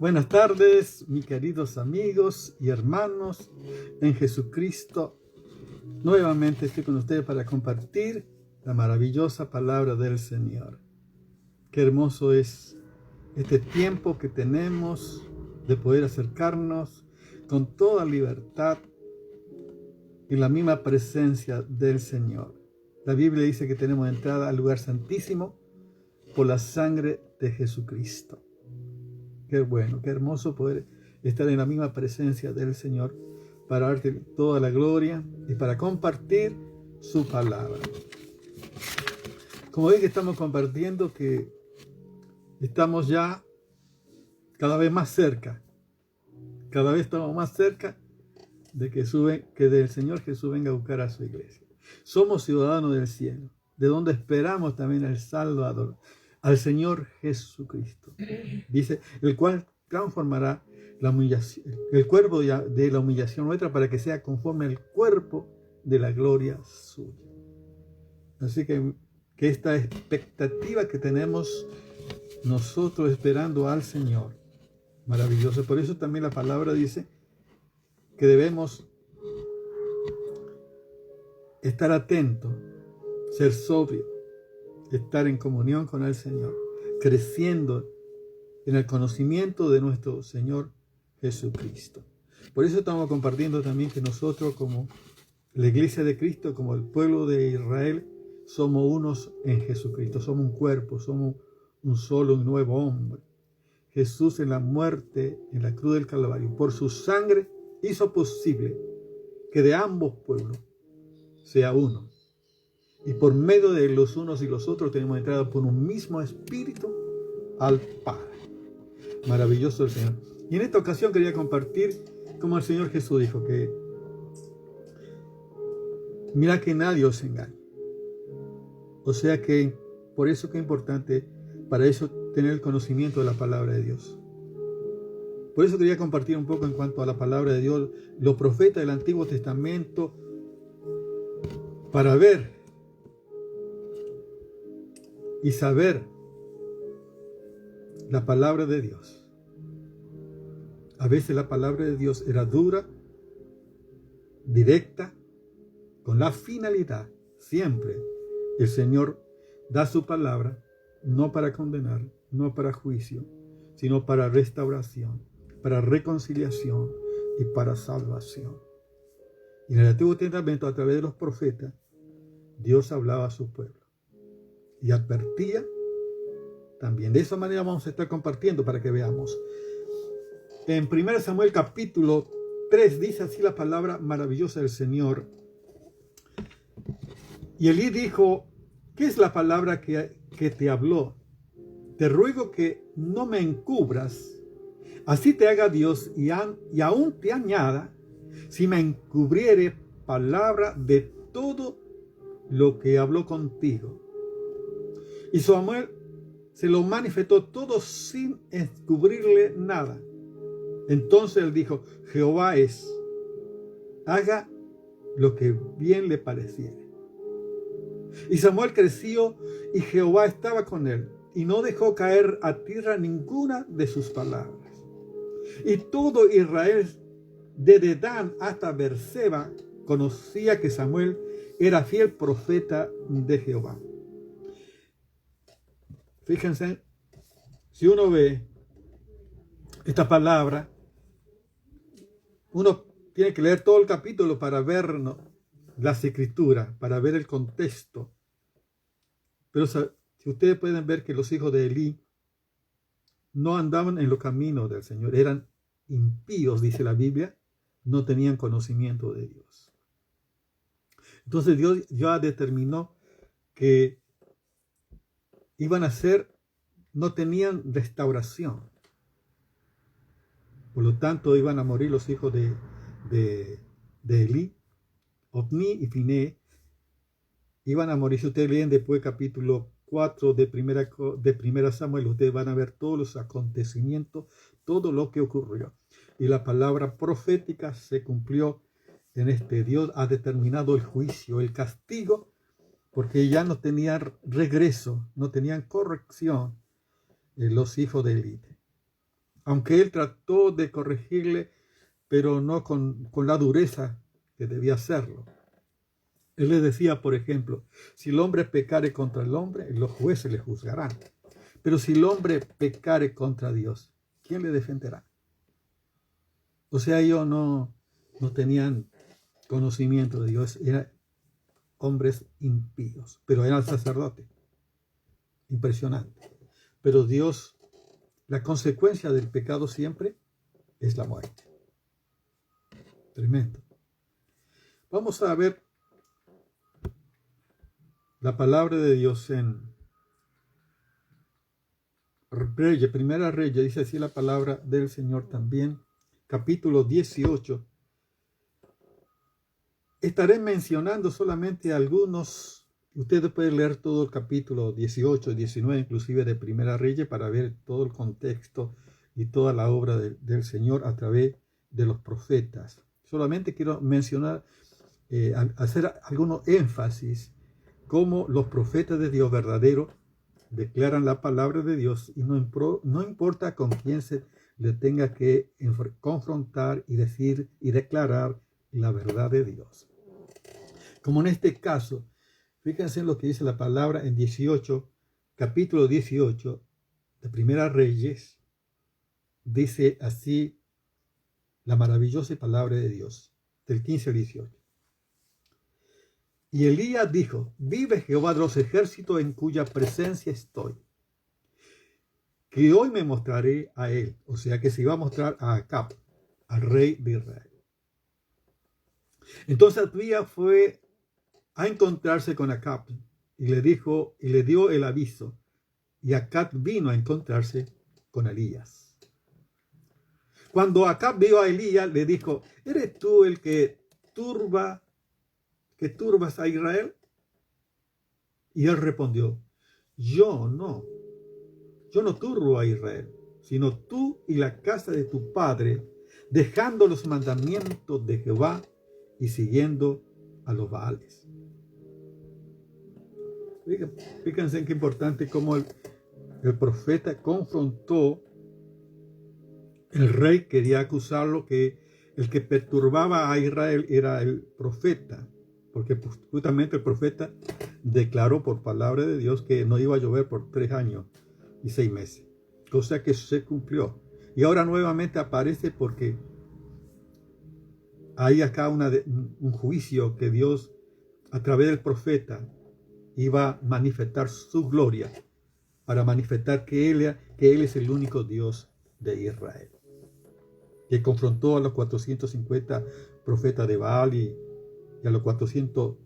Buenas tardes, mis queridos amigos y hermanos en Jesucristo. Nuevamente estoy con ustedes para compartir la maravillosa palabra del Señor. Qué hermoso es este tiempo que tenemos de poder acercarnos con toda libertad en la misma presencia del Señor. La Biblia dice que tenemos entrada al lugar santísimo por la sangre de Jesucristo. Qué bueno, qué hermoso poder estar en la misma presencia del Señor para darte toda la gloria y para compartir su palabra. Como ven que estamos compartiendo, que estamos ya cada vez más cerca, cada vez estamos más cerca de que del Señor Jesús venga a buscar a su iglesia. Somos ciudadanos del cielo, de donde esperamos también al Salvador, al Señor Jesucristo. Dice, el cual transformará la humillación, el cuerpo de la humillación nuestra para que sea conforme al cuerpo de la gloria suya. Así que esta expectativa que tenemos nosotros esperando al Señor, maravilloso. Por eso también la palabra dice que debemos estar atentos, ser sobrios, estar en comunión con el Señor, creciendo en el conocimiento de nuestro Señor Jesucristo. Por eso estamos compartiendo también que nosotros, como la iglesia de Cristo, como el pueblo de Israel, somos unos en Jesucristo, somos un cuerpo, somos un solo, un nuevo hombre. Jesús en la muerte, en la cruz del Calvario, por su sangre hizo posible que de ambos pueblos sea uno. Y por medio de los unos y los otros tenemos entrada por un mismo espíritu al Padre. Maravilloso el Señor. Y en esta ocasión quería compartir como el Señor Jesús dijo que mira que nadie os engañe. O sea que por eso que es importante para eso tener el conocimiento de la palabra de Dios. Por eso quería compartir un poco en cuanto a la palabra de Dios, los profetas del Antiguo Testamento, para ver y saber la palabra de Dios. A veces la palabra de Dios era dura, directa, con la finalidad, siempre el Señor da su palabra, no para condenar, no para juicio, sino para restauración, para reconciliación y para salvación. Y en el Antiguo Testamento, a través de los profetas, Dios hablaba a su pueblo y advertía también. De esa manera vamos a estar compartiendo para que veamos. En 1 Samuel capítulo 3 dice así la palabra maravillosa del Señor. Y Elí dijo, ¿qué es la palabra que te habló? Te ruego que no me encubras, así te haga Dios y aún te añada, si me encubriere palabra de todo lo que habló contigo. Y Samuel se lo manifestó todo sin descubrirle nada. Entonces él dijo, Jehová es, haga lo que bien le pareciere. Y Samuel creció y Jehová estaba con él y no dejó caer a tierra ninguna de sus palabras. Y todo Israel, desde Dan hasta Beerseba, conocía que Samuel era fiel profeta de Jehová. Fíjense, si uno ve esta palabra, uno tiene que leer todo el capítulo para ver las escrituras, para ver el contexto. Pero si ustedes pueden ver que los hijos de Elí no andaban en los caminos del Señor, eran impíos, dice la Biblia, no tenían conocimiento de Dios. Entonces Dios ya determinó que no tenían restauración. Por lo tanto, iban a morir los hijos de Elí, Ofni y Finé. Iban a morir. Si ustedes leen después capítulo 4 de primera Samuel, ustedes van a ver todos los acontecimientos, todo lo que ocurrió. Y la palabra profética se cumplió en este. Dios ha determinado el juicio, el castigo, porque ya no tenían regreso, no tenían corrección los hijos de Elí. aunque él trató de corregirle, pero no con la dureza que debía hacerlo. Él le decía, por ejemplo, si el hombre pecare contra el hombre, los jueces le juzgarán. Pero si el hombre pecare contra Dios, ¿quién le defenderá? O sea, ellos no tenían conocimiento de Dios, eran hombres impíos, pero eran sacerdotes. Impresionante. Pero Dios, la consecuencia del pecado siempre es la muerte. Tremendo. Vamos a ver la palabra de Dios en Reyes, Primera Reyes, dice así la palabra del Señor también, capítulo 18. Estaré mencionando solamente algunos. Ustedes pueden leer todo el capítulo 18, 19, inclusive de Primera Reyes, para ver todo el contexto y toda la obra del Señor a través de los profetas. Solamente quiero mencionar, hacer algunos énfasis, cómo los profetas de Dios verdaderos declaran la palabra de Dios y no importa con quién se le tenga que confrontar y decir y declarar la verdad de Dios. Como en este caso, fíjense en lo que dice la palabra en capítulo 18 de Primera Reyes, dice así la maravillosa palabra de Dios, del 15 al 18. Y Elías dijo, vive Jehová de los ejércitos en cuya presencia estoy, que hoy me mostraré a él. O sea que se iba a mostrar a Acab, al rey de Israel. Entonces Elías fue a encontrarse con Acab y le dijo, y le dio el aviso. Y Acab vino a encontrarse con Elías. Cuando Acab vio a Elías, le dijo, ¿eres tú el que turbas a Israel? Y él respondió, yo no turbo a Israel, sino tú y la casa de tu padre, dejando los mandamientos de Jehová y siguiendo a los Baales. Fíjense en qué importante cómo el profeta confrontó. El rey quería acusarlo que el que perturbaba a Israel era el profeta, porque justamente el profeta declaró por palabra de Dios que no iba a llover por 3 años y 6 meses, cosa que se cumplió. Y ahora nuevamente aparece porque hay acá un juicio que Dios a través del profeta iba a manifestar su gloria, para manifestar que Él es el único Dios de Israel, que confrontó a los 450 profetas de Baal y a los 400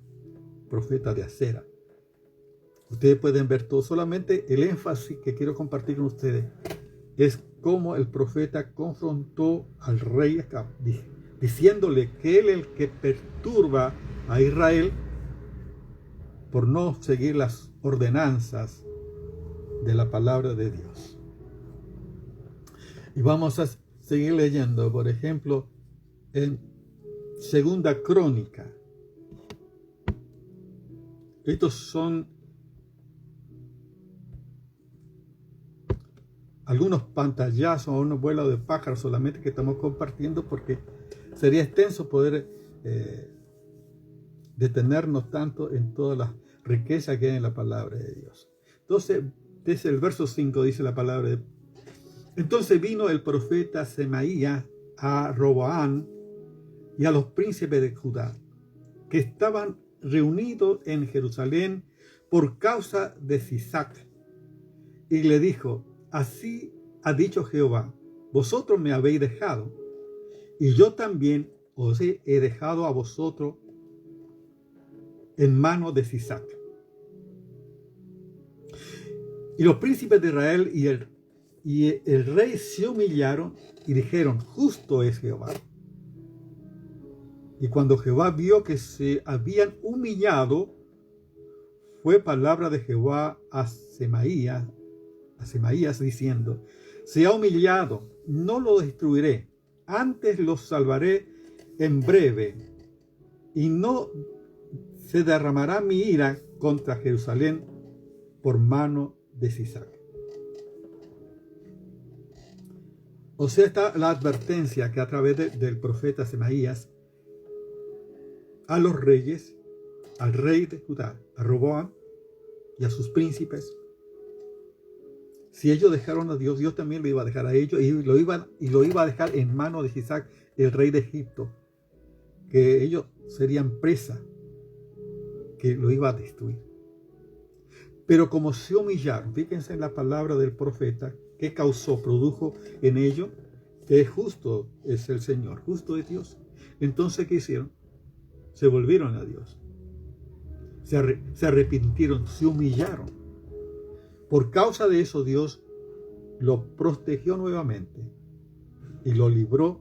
profetas de Acera. Ustedes pueden ver todo. Solamente el énfasis que quiero compartir con ustedes es cómo el profeta confrontó al rey Acab, diciéndole que él es el que perturba a Israel por no seguir las ordenanzas de la palabra de Dios. Y vamos a seguir leyendo, por ejemplo, en Segunda Crónica. Estos son algunos pantallazos o unos vuelos de pájaros solamente que estamos compartiendo, porque sería extenso poder detenernos tanto en todas las riquezas que hay en la palabra de Dios. Entonces, desde el verso 5 dice la palabra de: entonces vino el profeta Semaías a Roboam y a los príncipes de Judá, que estaban reunidos en Jerusalén por causa de Sisac, y le dijo: así ha dicho Jehová, vosotros me habéis dejado, y yo también os he dejado a vosotros en manos de Sisac. Y los príncipes de Israel y el rey se humillaron y dijeron: justo es Jehová. Y cuando Jehová vio que se habían humillado, fue palabra de Jehová a Semaías diciendo: se ha humillado, no lo destruiré, antes lo salvaré en breve, y no se derramará mi ira contra Jerusalén por mano de Sisac. O sea, está la advertencia que a través del profeta Semaías a los reyes, al rey de Judá, a Roboam y a sus príncipes. Si ellos dejaron a Dios, Dios también lo iba a dejar a ellos y lo iba a dejar en manos de Sisac, el rey de Egipto, que ellos serían presa, que lo iba a destruir. Pero como se humillaron, fíjense en la palabra del profeta, ¿qué causó? Produjo en ellos que justo es el Señor, justo es Dios. Entonces, ¿qué hicieron? Se volvieron a Dios. Se arrepintieron, se humillaron. Por causa de eso, Dios lo protegió nuevamente y lo libró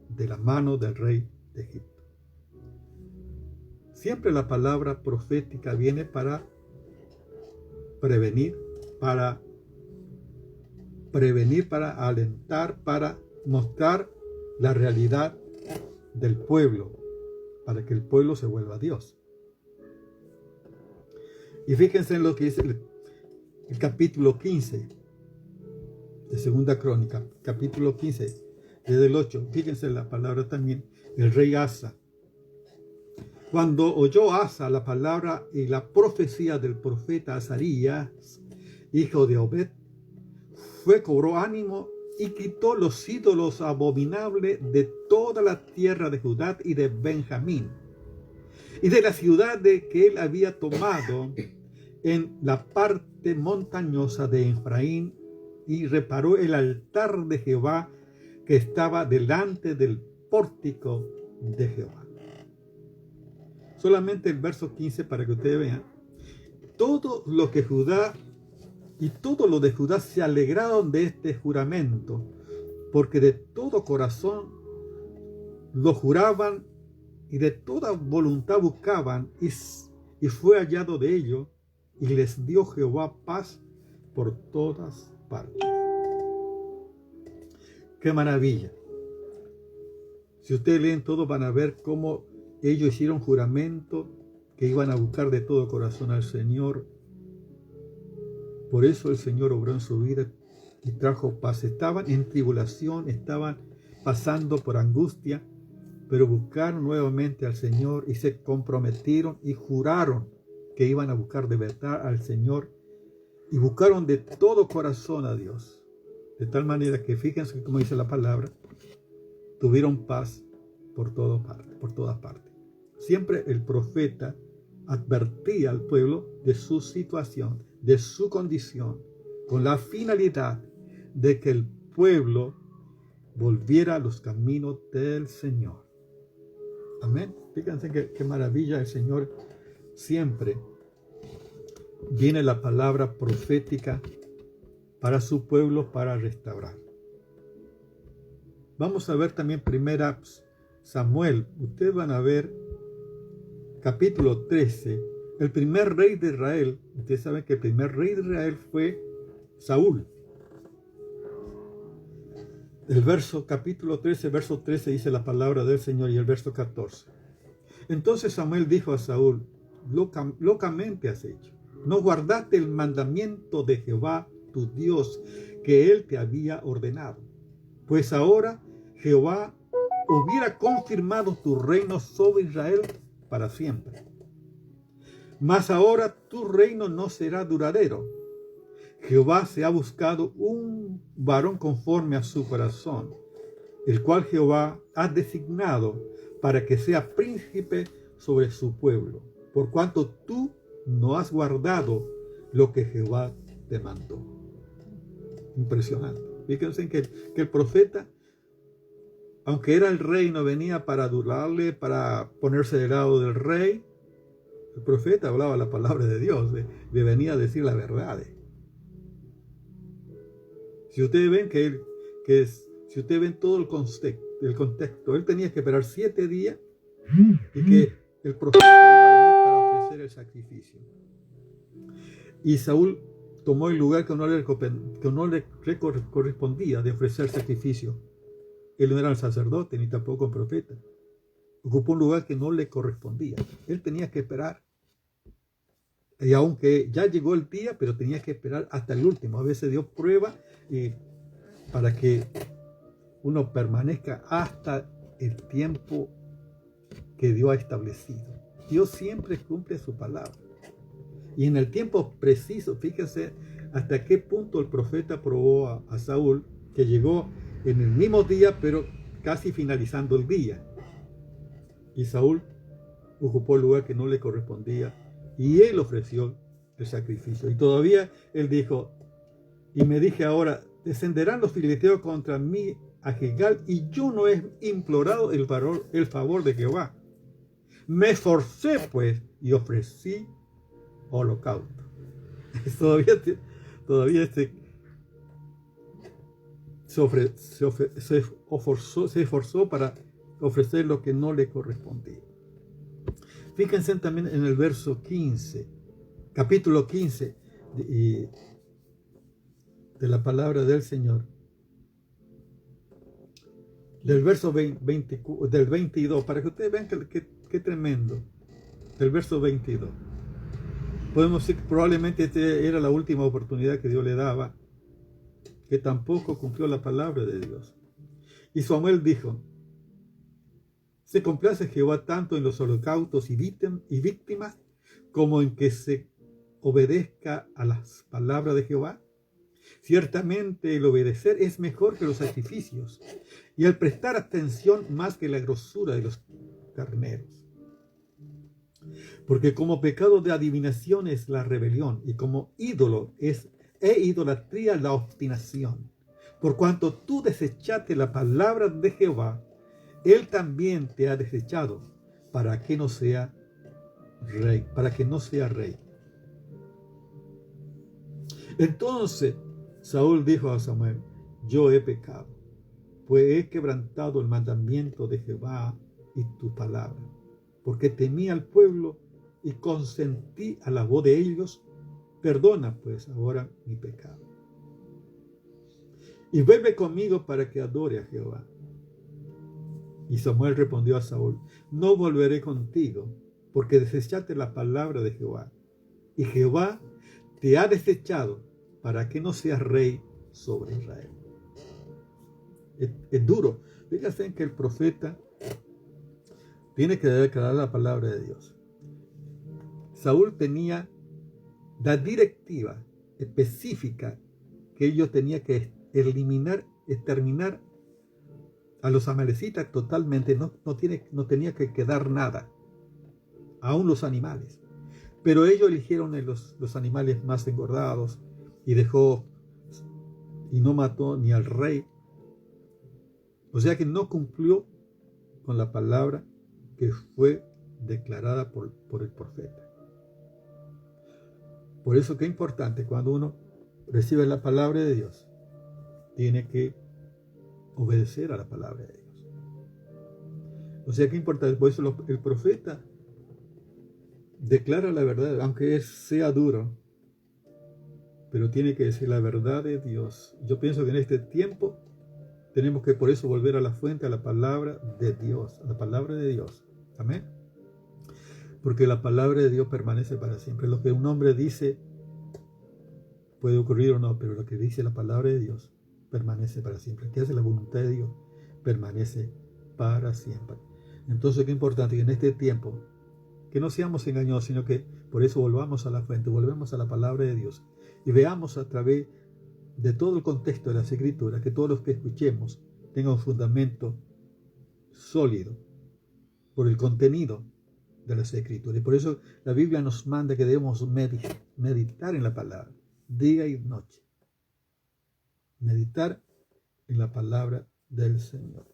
de la mano del rey de Egipto. Siempre la palabra profética viene para prevenir, para alentar, para mostrar la realidad del pueblo, para que el pueblo se vuelva a Dios. Y fíjense en lo que dice el capítulo 15 de Segunda Crónica, capítulo 15, desde el 8. Fíjense en la palabra también, el rey Asa. Cuando oyó Asa la palabra y la profecía del profeta Azarías, hijo de Obed, cobró ánimo y quitó los ídolos abominables de toda la tierra de Judá y de Benjamín, y de la ciudad que él había tomado en la parte montañosa de Efraín, y reparó el altar de Jehová que estaba delante del pórtico de Jehová. Solamente el verso 15 para que ustedes vean. Todo lo que Judá y todo lo de Judá se alegraron de este juramento, porque de todo corazón lo juraban y de toda voluntad buscaban, y fue hallado de ello, y les dio Jehová paz por todas partes. ¡Qué maravilla! Si ustedes leen todo, van a ver cómo ellos hicieron juramento que iban a buscar de todo corazón al Señor. Por eso el Señor obró en su vida y trajo paz. Estaban en tribulación, estaban pasando por angustia, pero buscaron nuevamente al Señor y se comprometieron y juraron que iban a buscar de verdad al Señor y buscaron de todo corazón a Dios. De tal manera que, fíjense como dice la palabra, tuvieron paz por todas partes. Siempre el profeta advertía al pueblo de su situación, de su condición, con la finalidad de que el pueblo volviera a los caminos del Señor. Amén. Fíjense qué maravilla el Señor. Siempre viene la palabra profética para su pueblo, para restaurar. Vamos a ver también primera Samuel. Ustedes van a ver capítulo 13. El primer rey de Israel. Ustedes saben que el primer rey de Israel fue Saúl. El capítulo 13, verso 13 dice la palabra del Señor, y el verso 14. Entonces Samuel dijo a Saúl: locamente has hecho. No guardaste el mandamiento de Jehová tu Dios, que él te había ordenado. Pues ahora Jehová hubiera confirmado tu reino sobre Israel para siempre. Mas ahora tu reino no será duradero. Jehová se ha buscado un varón conforme a su corazón, el cual Jehová ha designado para que sea príncipe sobre su pueblo, por cuanto tú no has guardado lo que Jehová te mandó. Impresionante. Fíjense que el profeta, aunque era el rey, no venía para adorarle, para ponerse del lado del rey. El profeta hablaba la palabra de Dios, le venía a decir la verdad. Si ustedes ven si ustedes ven todo el contexto, él tenía que esperar 7 días y que el profeta iba a venir para ofrecer el sacrificio. Y Saúl tomó el lugar que no le correspondía de ofrecer sacrificio. Él no era el sacerdote ni tampoco el profeta. Ocupó un lugar que no le correspondía. Él tenía que esperar. Y aunque ya llegó el día, pero tenía que esperar hasta el último. A veces dio prueba para que uno permanezca hasta el tiempo que Dios ha establecido. Dios siempre cumple su palabra. Y en el tiempo preciso, fíjense hasta qué punto el profeta probó a Saúl, que llegó en el mismo día, pero casi finalizando el día. Y Saúl ocupó el lugar que no le correspondía, y él ofreció el sacrificio. Y todavía él dijo, y me dije ahora, descenderán los filisteos contra mí a Gilgal, y yo no he implorado el favor de Jehová. Me esforcé pues y ofrecí holocausto. Todavía se esforzó para ofrecer lo que no le correspondía. Fíjense también en el verso 15, capítulo 15 de la palabra del Señor, del verso 20, del 22, para que ustedes vean qué tremendo, del verso 22. Podemos decir que probablemente esta era la última oportunidad que Dios le daba, que tampoco cumplió la palabra de Dios. Y Samuel dijo, se complace Jehová tanto en los holocaustos y víctimas como en que se obedezca a las palabras de Jehová. Ciertamente el obedecer es mejor que los sacrificios, y el prestar atención más que la grosura de los carneros. Porque como pecado de adivinación es la rebelión, y como ídolo e idolatría la obstinación. Por cuanto tú desechaste la palabra de Jehová, Él también te ha desechado, para que no sea rey. Entonces Saúl dijo a Samuel, yo he pecado, pues he quebrantado el mandamiento de Jehová y tu palabra, porque temí al pueblo y consentí a la voz de ellos. Perdona pues ahora mi pecado. Y vuelve conmigo para que adore a Jehová. Y Samuel respondió a Saúl, no volveré contigo, porque desechaste la palabra de Jehová, y Jehová te ha desechado para que no seas rey sobre Israel. Es duro. Fíjense en que el profeta tiene que declarar la palabra de Dios. Saúl tenía la directiva específica que ellos tenían que exterminar a los amalecitas totalmente. No tenía que quedar nada, aún los animales. Pero ellos eligieron los animales más engordados y no mató ni al rey. O sea que no cumplió con la palabra que fue declarada por el profeta. Por eso que es importante, cuando uno recibe la palabra de Dios, tiene que obedecer a la palabra de Dios. O sea que es importante, por eso el profeta declara la verdad, aunque sea duro, pero tiene que decir la verdad de Dios. Yo pienso que en este tiempo tenemos que por eso volver a la fuente, a la palabra de Dios, a la palabra de Dios. Amén. Porque la palabra de Dios permanece para siempre. Lo que un hombre dice puede ocurrir o no, pero lo que dice la palabra de Dios permanece para siempre. El que hace la voluntad de Dios permanece para siempre. Entonces, qué importante que en este tiempo que no seamos engañados, sino que por eso volvamos a la fuente, volvemos a la palabra de Dios y veamos a través de todo el contexto de las Escrituras, que todos los que escuchemos tengan un fundamento sólido por el contenido de las Escrituras. Y por eso la Biblia nos manda que debemos meditar en la palabra, día y noche. Meditar en la palabra del Señor.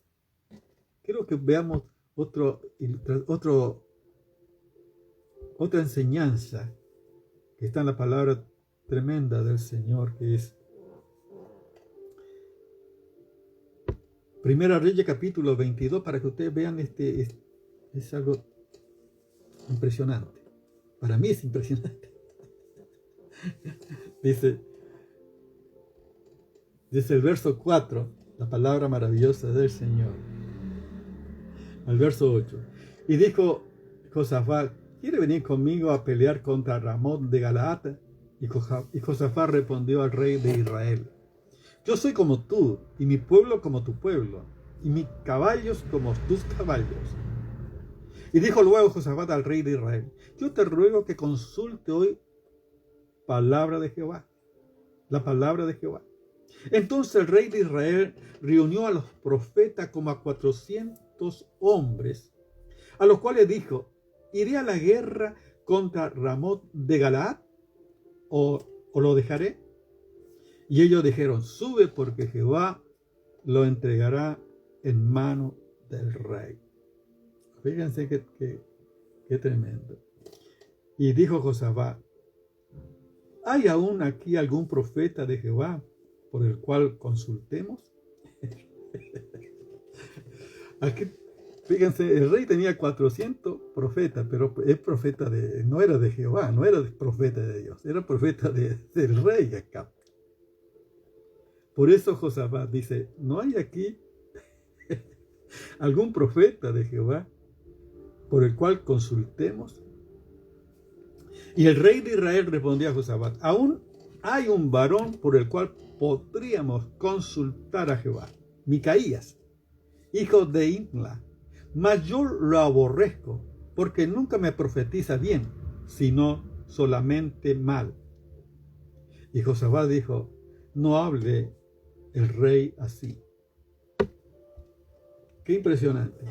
Quiero que veamos otra enseñanza que está en la palabra tremenda del Señor, que es Primera Reyes capítulo 22, para que ustedes vean es algo impresionante. Para mí es impresionante. Dice el verso 4, la palabra maravillosa del Señor. Al verso 8. Y dijo Josafat, ¿quiere venir conmigo a pelear contra Ramón de Galaad? Y Josafat respondió al rey de Israel, Yo soy como tú, y mi pueblo como tu pueblo, y mis caballos como tus caballos. Y dijo luego Josafat al rey de Israel: yo te ruego que consulte hoy palabra de Jehová, la palabra de Jehová. Entonces el rey de Israel reunió a los profetas como a 400 hombres, a los cuales dijo: ¿iré a la guerra contra Ramot de Galaad o lo dejaré? Y ellos dijeron: sube, porque Jehová lo entregará en mano del rey. Fíjense qué tremendo. Y dijo Josafat: ¿hay aún aquí algún profeta de Jehová por el cual consultemos? Aquí, fíjense, el rey tenía 400 profetas, pero es profeta no era de Jehová, no era profeta de Dios, era profeta del rey Acab. Por eso Josafat dice: ¿no hay aquí algún profeta de Jehová por el cual consultemos? Y el rey de Israel respondió a Josafat: aún hay un varón por el cual podríamos consultar a Jehová, Micaías, hijo de Imla, mas yo lo aborrezco, porque nunca me profetiza bien, sino solamente mal. Y Josafat dijo: no hable el rey así. Qué impresionante.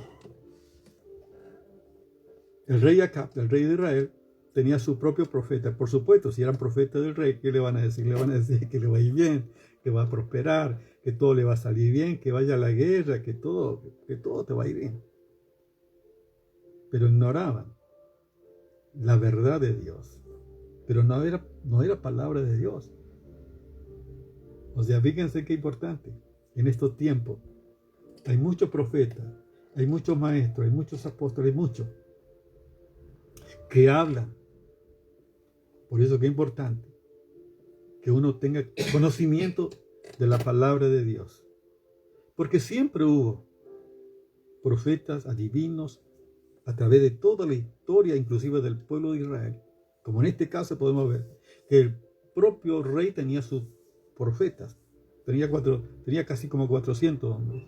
El rey Acab, el rey de Israel, tenía su propio profeta. Por supuesto, si eran profetas del rey, ¿qué le van a decir? Le van a decir que le va a ir bien, que va a prosperar, que todo le va a salir bien, que vaya a la guerra, que todo te va a ir bien. Pero ignoraban la verdad de Dios. Pero no era palabra de Dios. O sea, fíjense qué importante. En estos tiempos hay muchos profetas, hay muchos maestros, hay muchos apóstoles, hay muchos que hablan. Por eso que es importante que uno tenga conocimiento de la palabra de Dios. Porque siempre hubo profetas, adivinos, a través de toda la historia, inclusive del pueblo de Israel. Como en este caso podemos ver que el propio rey tenía sus profetas. Tenía casi como 400 hombres.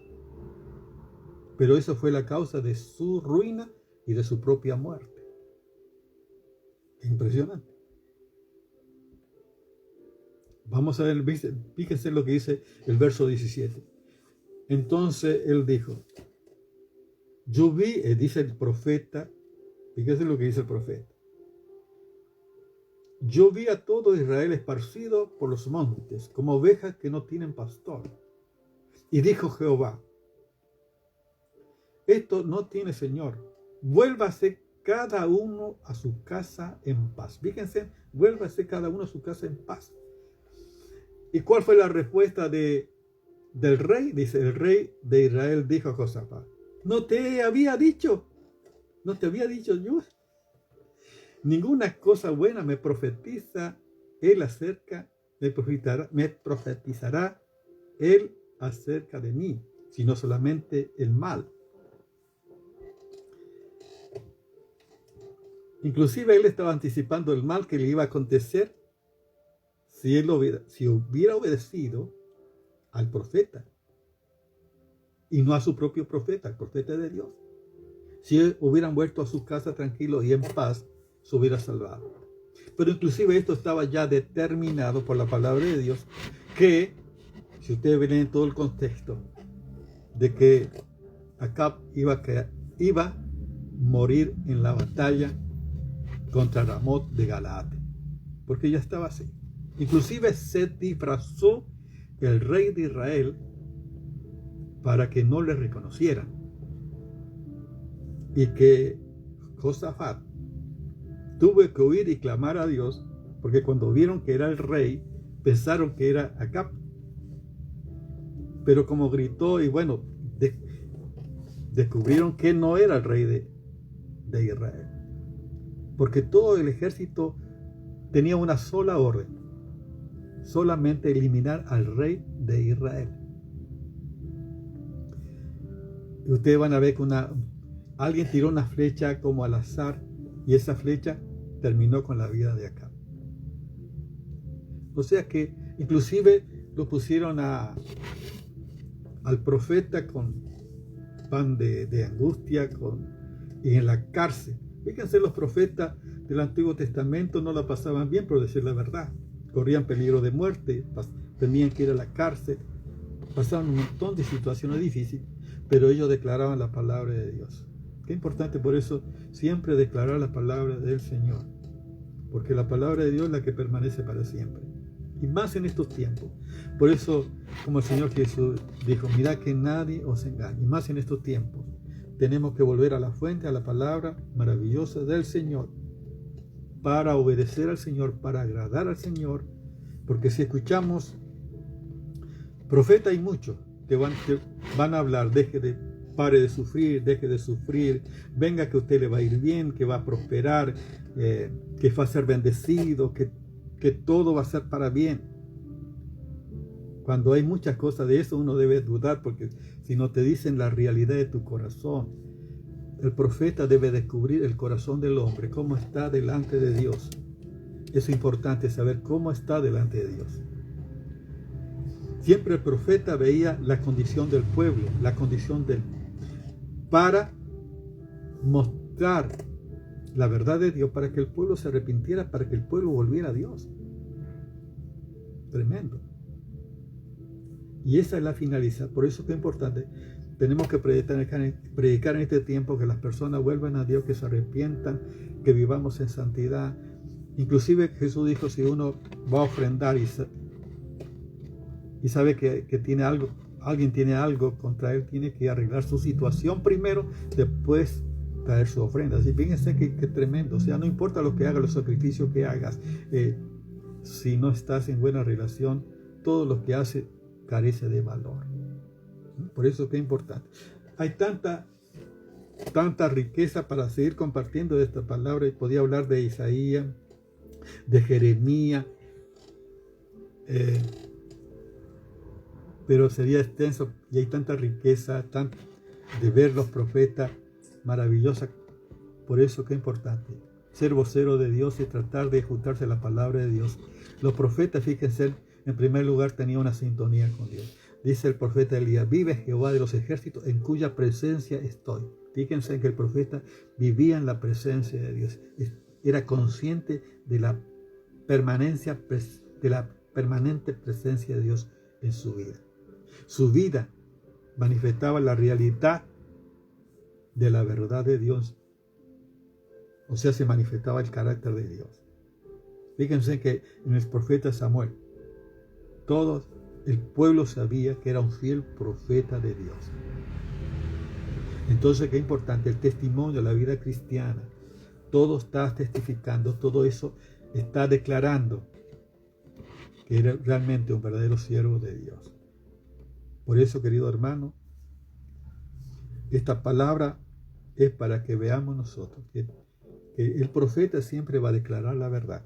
Pero eso fue la causa de su ruina y de su propia muerte. Impresionante. Vamos a ver, fíjense lo que dice el verso 17. Entonces él dijo: yo vi, dice el profeta, fíjense lo que dice el profeta: yo vi a todo Israel esparcido por los montes, como ovejas que no tienen pastor. Y dijo Jehová: esto no tiene Señor, vuélvase cada uno a su casa en paz. Fíjense, vuélvase cada uno a su casa en paz. ¿Y cuál fue la respuesta del rey? Dice: el rey de Israel dijo a Josafat: no te había dicho yo, ninguna cosa buena me profetiza él acerca, me profetizará él acerca de mí, sino solamente el mal. Inclusive él estaba anticipando el mal que le iba a acontecer si hubiera obedecido al profeta y no a su propio profeta, al profeta de Dios. Si hubieran vuelto a su casa tranquilos y en paz, se hubiera salvado. Pero inclusive esto estaba ya determinado por la palabra de Dios, que, si ustedes ven en todo el contexto, de que Acab iba a morir en la batalla contra Ramot de Galaad, porque ya estaba así. Inclusive se disfrazó el rey de Israel para que no le reconocieran, y que Josafat tuvo que huir y clamar a Dios, porque cuando vieron que era el rey, pensaron que era Acab. Pero como gritó, y bueno, descubrieron que no era el rey de Israel, porque todo el ejército tenía una sola orden: solamente eliminar al rey de Israel. Y ustedes van a ver que alguien tiró una flecha como al azar, y esa flecha terminó con la vida de Acab. O sea que inclusive lo pusieron al profeta con pan de angustia y en la cárcel. Fíjense, los profetas del Antiguo Testamento no la pasaban bien, por decir la verdad. Corrían peligro de muerte, tenían que ir a la cárcel, pasaban un montón de situaciones difíciles, pero ellos declaraban la palabra de Dios. Qué importante por eso siempre declarar la palabra del Señor, porque la palabra de Dios es la que permanece para siempre, y más en estos tiempos. Por eso, como el Señor Jesús dijo, mirad que nadie os engañe, y más en estos tiempos. Tenemos que volver a la fuente, a la palabra maravillosa del Señor, para obedecer al Señor, para agradar al Señor, porque si escuchamos profetas, hay muchos que van a hablar, pare de sufrir, venga que a usted le va a ir bien, que va a prosperar, que va a ser bendecido, que todo va a ser para bien. Cuando hay muchas cosas de eso, uno debe dudar, porque si no te dicen la realidad de tu corazón, el profeta debe descubrir el corazón del hombre, cómo está delante de Dios. Es importante saber cómo está delante de Dios. Siempre el profeta veía la condición del pueblo, para mostrar la verdad de Dios, para que el pueblo se arrepintiera, para que el pueblo volviera a Dios. Tremendo. Y esa es la finalidad. Por eso es que es importante. Tenemos que predicar en este tiempo, que las personas vuelvan a Dios, que se arrepientan, que vivamos en santidad. Inclusive Jesús dijo, si uno va a ofrendar y sabe que alguien tiene algo contra él, tiene que arreglar su situación primero, después traer su ofrenda. Así, fíjense que tremendo. O sea, no importa lo que hagas, los sacrificios que hagas, si no estás en buena relación, todo lo que haces carece de valor. Por eso que es importante. Hay tanta riqueza para seguir compartiendo de esta palabra, y podía hablar de Isaías, de Jeremías, pero sería extenso, y hay tanta riqueza de ver los profetas maravillosa. Por eso que es importante ser vocero de Dios y tratar de ajustarse a la palabra de Dios. Los profetas, fíjense, en primer lugar tenían una sintonía con Dios. Dice el profeta Elías, vive Jehová de los ejércitos, en cuya presencia estoy. Fíjense que el profeta vivía en la presencia de Dios. Era consciente de la permanente presencia de Dios en su vida. Su vida manifestaba la realidad de la verdad de Dios. O sea, se manifestaba el carácter de Dios. Fíjense que en el profeta Samuel, el pueblo sabía que era un fiel profeta de Dios. Entonces, qué importante, el testimonio de la vida cristiana. Todo está testificando, todo eso está declarando que era realmente un verdadero siervo de Dios. Por eso, querido hermano, esta palabra es para que veamos nosotros que el profeta siempre va a declarar la verdad,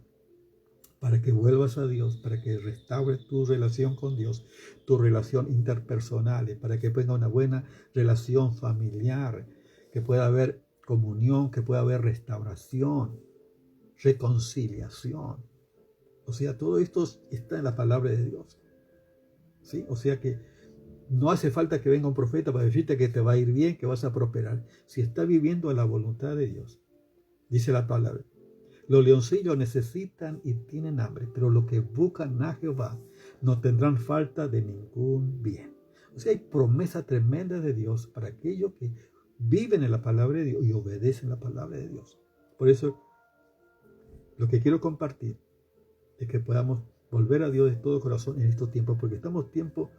para que vuelvas a Dios, para que restaures tu relación con Dios, tu relación interpersonal, para que tenga una buena relación familiar, que pueda haber comunión, que pueda haber restauración, reconciliación. O sea, todo esto está en la palabra de Dios. ¿Sí? O sea que no hace falta que venga un profeta para decirte que te va a ir bien, que vas a prosperar. Si está viviendo a la voluntad de Dios. Dice la palabra. Los leoncillos necesitan y tienen hambre, pero los que buscan a Jehová no tendrán falta de ningún bien. O sea, hay promesa tremenda de Dios para aquellos que viven en la palabra de Dios y obedecen la palabra de Dios. Por eso, lo que quiero compartir es que podamos volver a Dios de todo corazón en estos tiempos, porque estamos en tiempos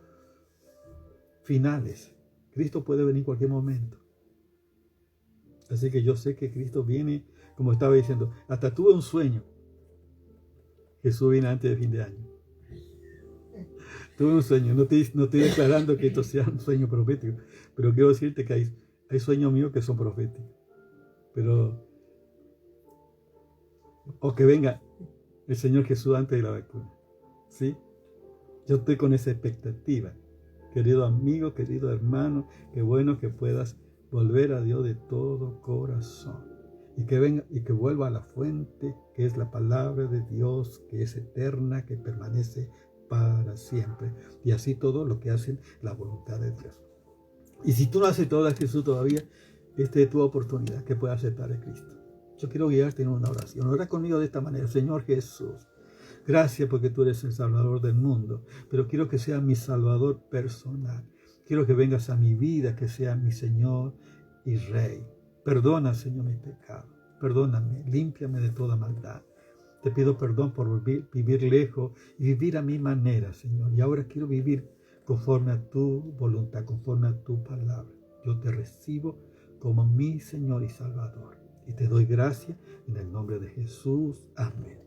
finales. Cristo puede venir en cualquier momento. Así que yo sé que Cristo viene, como estaba diciendo, hasta tuve un sueño. Jesús viene antes de fin de año. Tuve un sueño, no estoy declarando que esto sea un sueño profético, pero quiero decirte que hay sueños míos que son proféticos. O que venga el Señor Jesús antes de la vacuna. ¿Sí? Yo estoy con esa expectativa. Querido amigo, querido hermano, qué bueno que puedas volver a Dios de todo corazón. Y que venga y que vuelva a la fuente, que es la palabra de Dios, que es eterna, que permanece para siempre. Y así todo lo que hacen la voluntad de Dios. Y si tú no has aceptado a Jesús todavía, esta es tu oportunidad que puedas aceptar a Cristo. Yo quiero guiarte en una oración. Ora conmigo de esta manera. Señor Jesús, gracias porque tú eres el Salvador del mundo, pero quiero que sea mi Salvador personal. Quiero que vengas a mi vida, que sea mi Señor y Rey. Perdona, Señor, mi pecado. Perdóname, límpiame de toda maldad. Te pido perdón por vivir lejos y vivir a mi manera, Señor. Y ahora quiero vivir conforme a tu voluntad, conforme a tu palabra. Yo te recibo como mi Señor y Salvador. Y te doy gracias en el nombre de Jesús. Amén.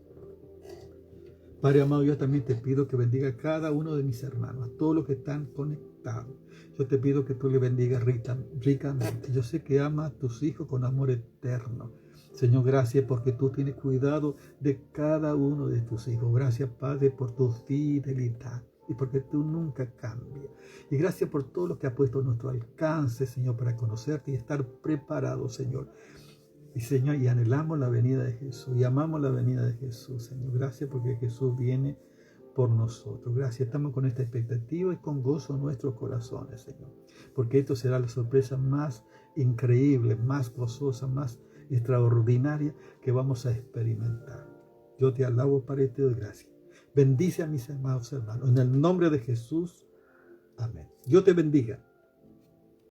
Padre amado, yo también te pido que bendiga a cada uno de mis hermanos, a todos los que están conectados. Yo te pido que tú le bendigas ricamente. Yo sé que amas a tus hijos con amor eterno. Señor, gracias porque tú tienes cuidado de cada uno de tus hijos. Gracias, Padre, por tu fidelidad y porque tú nunca cambias. Y gracias por todo lo que has puesto a nuestro alcance, Señor, para conocerte y estar preparados, Señor. Y Señor, y anhelamos la venida de Jesús, y amamos la venida de Jesús, Señor. Gracias porque Jesús viene por nosotros. Gracias, estamos con esta expectativa y con gozo en nuestros corazones, Señor. Porque esto será la sorpresa más increíble, más gozosa, más extraordinaria que vamos a experimentar. Yo te alabo, Padre, y te doy gracias. Bendice a mis amados hermanos. En el nombre de Jesús, amén. Dios te bendiga.